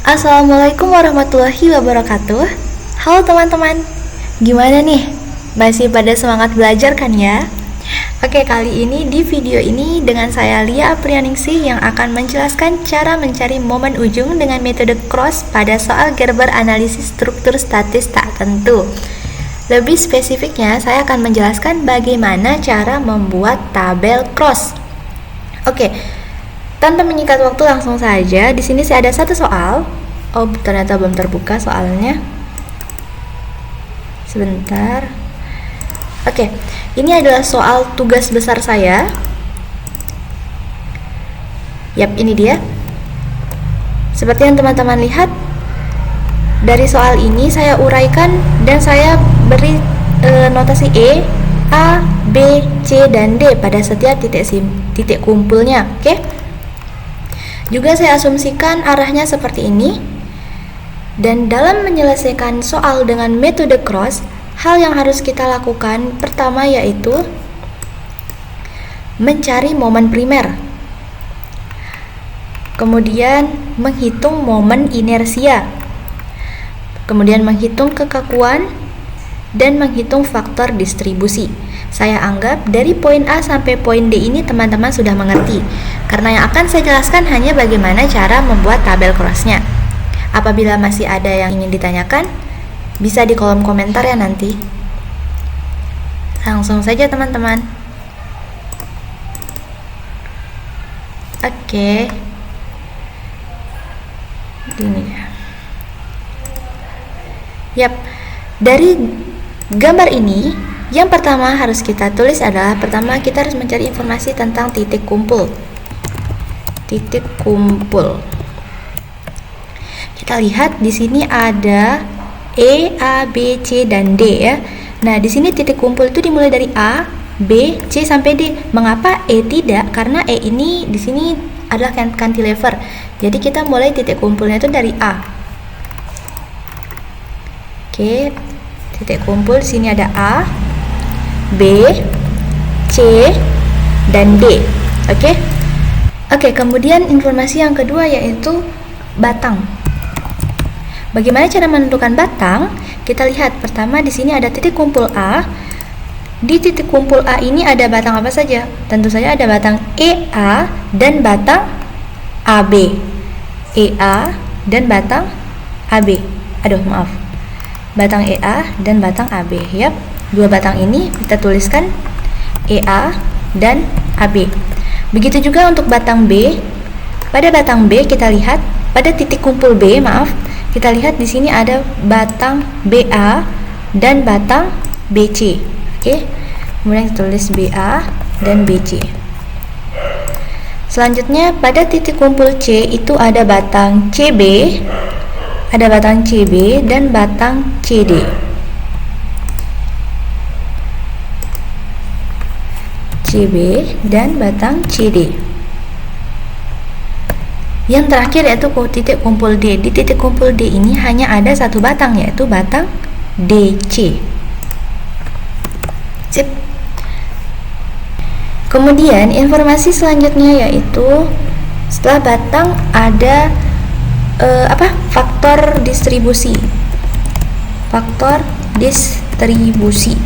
Assalamualaikum warahmatullahi wabarakatuh. Halo teman-teman, gimana nih? Masih pada semangat belajar kan ya? Oke, kali ini di video ini dengan saya Lia Aprianingsih yang akan menjelaskan cara mencari momen ujung dengan metode cross pada soal Gerber analisis struktur statis tak tentu. Lebih spesifiknya, saya akan menjelaskan bagaimana cara membuat tabel cross. Oke, tanpa menyingkat waktu langsung saja, di sini saya ada satu soal. Oh, ternyata belum terbuka soalnya. Sebentar. Oke, ini adalah soal tugas besar saya. Yap, ini dia. Seperti yang teman-teman lihat, dari soal ini saya uraikan dan saya beri notasi E, A, B, C, dan D pada setiap titik kumpulnya. Oke. Juga saya asumsikan arahnya seperti ini. Dan dalam menyelesaikan soal dengan metode cross, hal yang harus kita lakukan pertama yaitu mencari momen primer. Kemudian menghitung momen inersia. Kemudian menghitung kekakuan dan menghitung faktor distribusi. Saya anggap dari poin A sampai poin D ini teman-teman sudah mengerti. Karena yang akan saya jelaskan hanya bagaimana cara membuat tabel crossnya. Apabila masih ada yang ingin ditanyakan, bisa di kolom komentar ya nanti. Langsung saja teman-teman. Oke. Ini ya. Yap. Dari gambar ini, yang pertama harus kita tulis adalah pertama kita harus mencari informasi tentang titik kumpul. Titik kumpul. Kita lihat di sini ada E, A, B, C, dan D ya. Nah, di sini titik kumpul itu dimulai dari A, B, C sampai D. Mengapa E tidak? Karena E ini di sini adalah cantilever. Jadi kita mulai titik kumpulnya itu dari A. Oke, titik kumpul di sini ada A, B, C, dan D. Oke, kemudian informasi yang kedua yaitu batang. Bagaimana cara menentukan batang? Kita lihat pertama di sini ada titik kumpul A. Di titik kumpul A ini ada batang apa saja? Tentu saja ada batang EA dan batang AB. EA dan batang AB. Batang EA dan batang AB. Yap, dua batang ini kita tuliskan EA dan AB. Begitu juga untuk batang B. Pada batang B kita lihat pada titik kumpul B, kita lihat di sini ada batang BA dan batang BC. Oke. Kemudian kita tulis BA dan BC. Selanjutnya pada titik kumpul C itu ada batang CB, dan batang CD. CB dan batang CD. Yang terakhir yaitu titik kumpul D. Di titik kumpul D ini hanya ada satu batang, yaitu batang DC. Sip. Kemudian informasi selanjutnya yaitu setelah batang ada faktor distribusi. Faktor distribusi.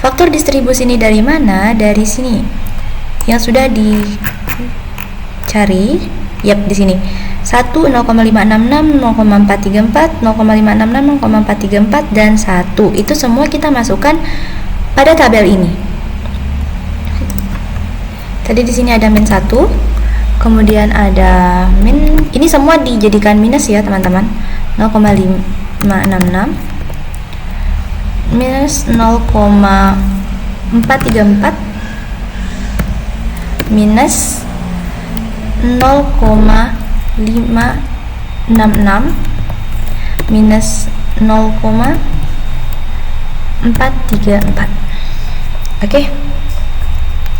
Faktor distribusi ini dari mana? Dari sini. Yang sudah dicari, yap di sini. 1 0,566, 0,434, 0,566, 0,434 dan 1. Itu semua kita masukkan pada tabel ini. Tadi di sini ada min 1, kemudian ada min, ini semua dijadikan minus ya, teman-teman. 0,566 minus 0,434 minus 0,566 minus 0,434. Oke.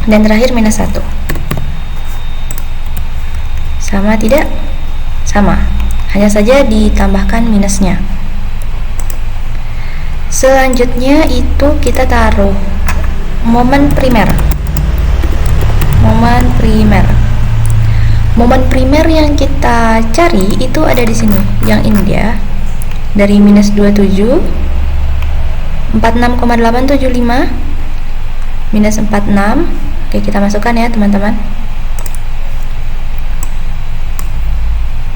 Dan terakhir minus 1. Sama tidak? Sama. Hanya saja ditambahkan minusnya. Selanjutnya itu kita taruh momen primer. momen primer yang kita cari itu ada di sini, yang ini dia, dari minus 27, 46,875 minus 46. Oke, kita masukkan ya teman-teman.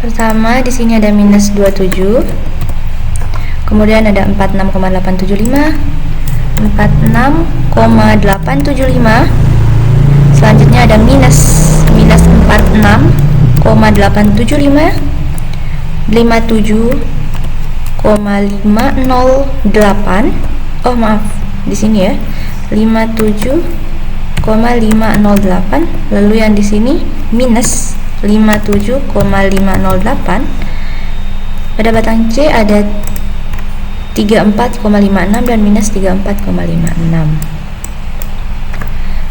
Pertama di sini ada minus 27, kemudian ada 46,875, 46,875, selanjutnya ada minus 46,875, 57,508. Oh maaf, di sini ya, 57,508. Lalu yang di sini minus 57,508. Pada batang C ada 34,56 dan minus 34,56.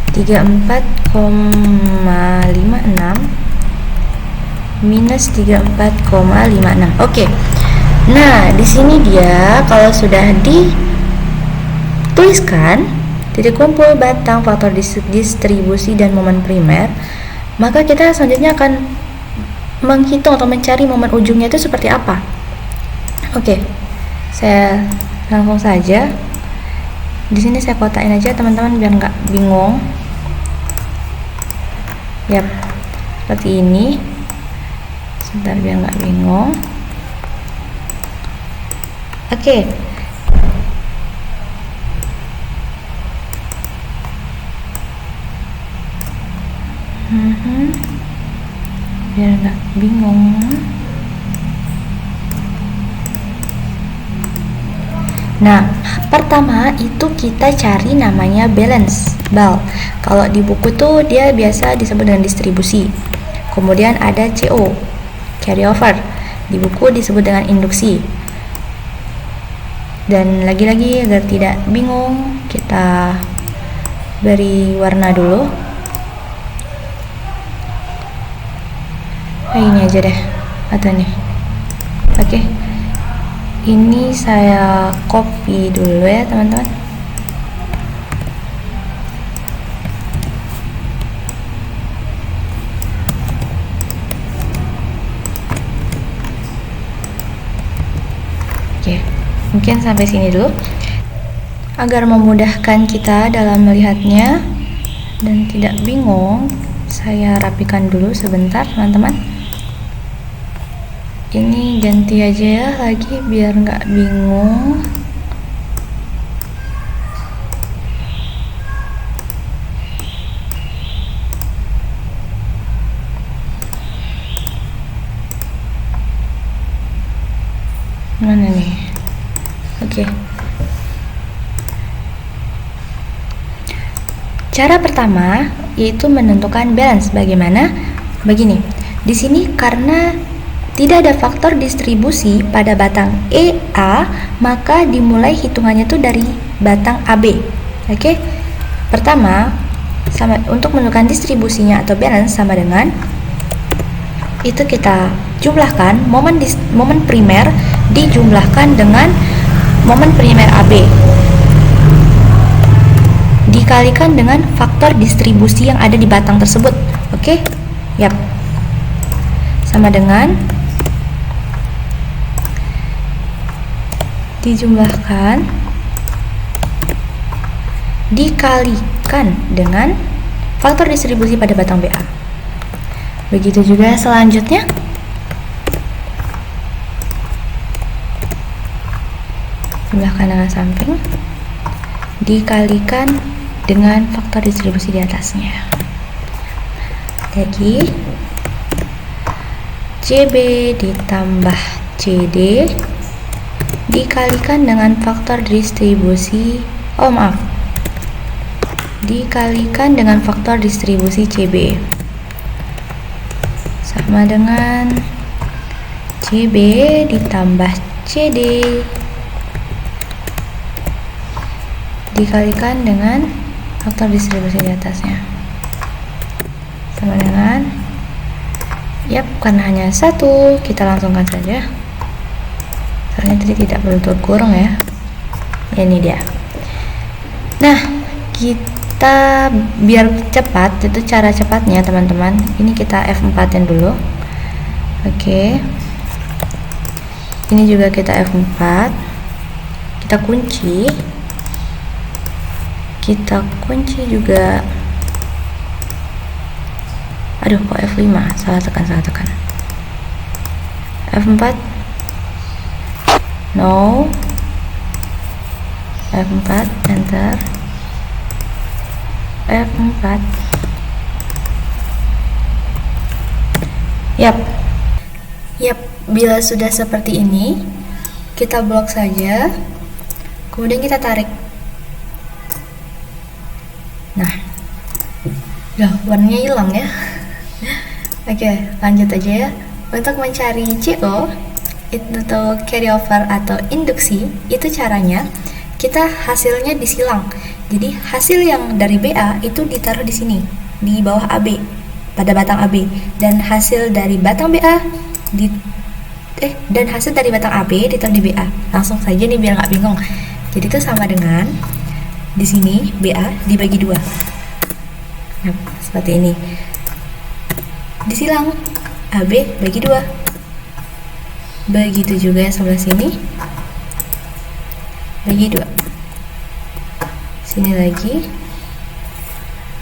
34,56 minus 34,56. Oke. Nah, di sini dia kalau sudah dituliskan titik kumpul, batang, faktor distribusi dan momen primer, maka kita selanjutnya akan menghitung atau mencari momen ujungnya itu seperti apa. Oke. Saya langsung saja. Di sini saya kotakin aja teman-teman biar nggak bingung. Yap, seperti ini. Sebentar biar nggak bingung. Oke. Biar nggak bingung. Nah, pertama itu kita cari namanya balance bal. Kalau di buku tuh dia biasa disebut dengan distribusi. Kemudian ada CO, carryover. Di buku disebut dengan induksi. Dan lagi-lagi agar tidak bingung, kita beri warna dulu. Ini aja deh, atau nih. Oke. Ini saya copy dulu ya teman-teman. Oke, mungkin sampai sini dulu agar memudahkan kita dalam melihatnya dan tidak bingung. Saya rapikan dulu sebentar teman-teman. Ini ganti aja ya lagi biar nggak bingung. Mana nih? Oke. Cara pertama yaitu menentukan balance. Bagaimana? Begini. Di sini karena tidak ada faktor distribusi pada batang EA, maka dimulai hitungannya itu dari batang AB. Oke. Pertama, untuk menentukan distribusinya atau balance sama dengan itu kita jumlahkan momen primer dijumlahkan dengan momen primer AB dikalikan dengan faktor distribusi yang ada di batang tersebut. Oke. Yap. Sama dengan dijumlahkan dikalikan dengan faktor distribusi pada batang BA. Begitu juga selanjutnya. Jumlahkan dengan samping dikalikan dengan faktor distribusi di atasnya. Jadi CB ditambah CD dikalikan dengan faktor distribusi dikalikan dengan faktor distribusi CB sama dengan CB ditambah CD dikalikan dengan faktor distribusi di atasnya sama dengan karena hanya satu kita langsungkan saja. Soalnya tadi tidak perlu kurung ya. Ini dia. Nah, kita biar cepat, itu cara cepatnya teman-teman, ini kita F4-in dulu. Oke. Ini juga kita F4, kita kunci juga. Aduh, kok F5, salah tekan. F4, no, F4, enter, F4. Yap, bila sudah seperti ini, kita blok saja, kemudian kita tarik. Nah, warnanya hilang ya. Oke, lanjut aja ya. Untuk mencari CO, itu carryover atau induksi, itu caranya kita hasilnya disilang. Jadi hasil yang dari BA itu ditaruh di sini, di bawah AB, pada batang AB, dan hasil dari batang BA dan hasil dari batang AB ditaruh di BA. Langsung saja nih biar nggak bingung. Jadi itu sama dengan di sini BA dibagi 2. Nah, seperti ini. Disilang AB bagi 2. Begitu juga yang sebelah sini bagi 2. Sini lagi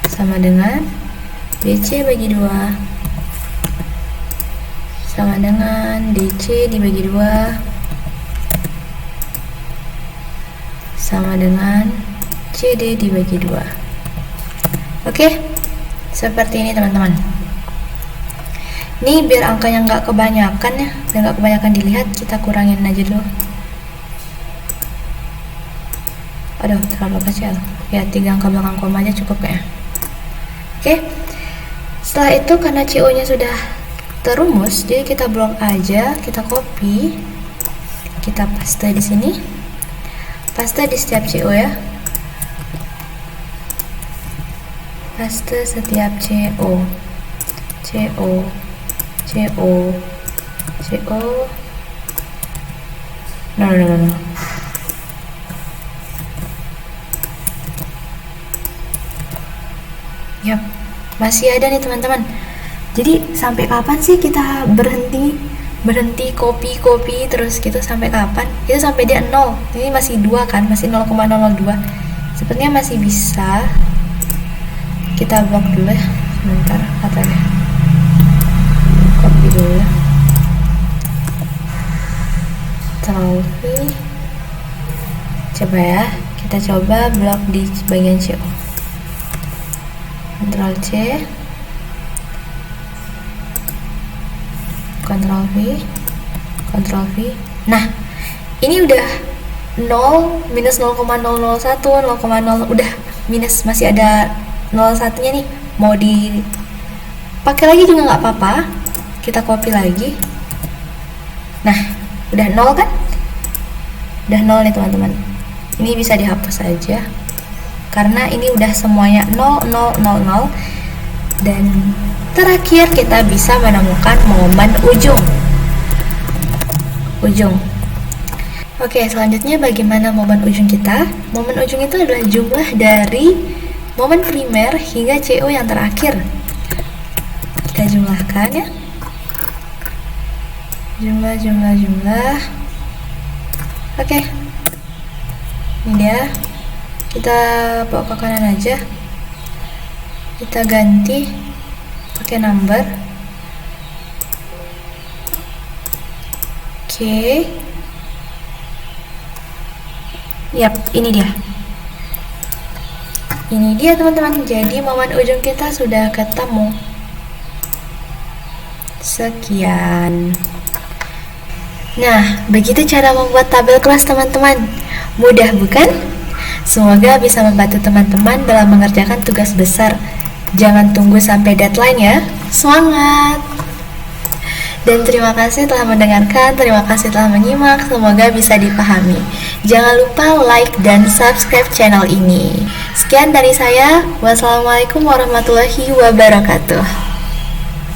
sama dengan BC bagi 2 sama dengan DC dibagi 2 sama dengan CD dibagi 2. Oke, seperti ini teman-teman. Ini biar angkanya nggak kebanyakan ya, biar nggak kebanyakan dilihat, kita kurangin aja dulu. Aduh, terlalu kecil ya, 3 angka belakang koma aja cukup ya. Oke, setelah itu karena CO nya sudah terumus, jadi kita blok aja, kita copy, kita paste di sini, paste di setiap CO ya, paste setiap CO no. Yap, masih ada nih teman-teman. Jadi sampai kapan sih kita berhenti copy terus gitu, sampai kapan? Itu sampai dia 0. Ini masih 2 kan, masih 0,002. Sepertinya masih bisa. Kita blok dulu ya, sebentar katanya. Copy dulu ya. Trophy. Coba ya, kita coba blok di bagian CO. Ctrl C, Ctrl V. Nah, ini udah 0 minus 0,001 0,0 udah minus, masih ada 01 nya nih. Mau dipakai lagi juga nggak apa-apa, kita copy lagi. Nah, udah 0 kan? Udah 0 nih teman-teman. Ini bisa dihapus aja karena ini udah semuanya 0, 0, 0, 0. Dan terakhir kita bisa menemukan momen ujung. Oke, selanjutnya bagaimana momen ujung kita? Momen ujung itu adalah jumlah dari momen primer hingga CO yang terakhir. Kita jumlahkan ya. Jumlah. Oke, ini dia. Kita bawa ke kanan aja, kita ganti pakai number. Oke. Yap, ini dia teman-teman. Jadi momen ujung kita sudah ketemu. Sekian. Nah, begitu cara membuat tabel kelas teman-teman. Mudah bukan? Semoga bisa membantu teman-teman dalam mengerjakan tugas besar. Jangan tunggu sampai deadline ya. Semangat! Dan terima kasih telah mendengarkan, terima kasih telah menyimak. Semoga bisa dipahami. Jangan lupa like dan subscribe channel ini. Sekian dari saya. Wassalamualaikum warahmatullahi wabarakatuh.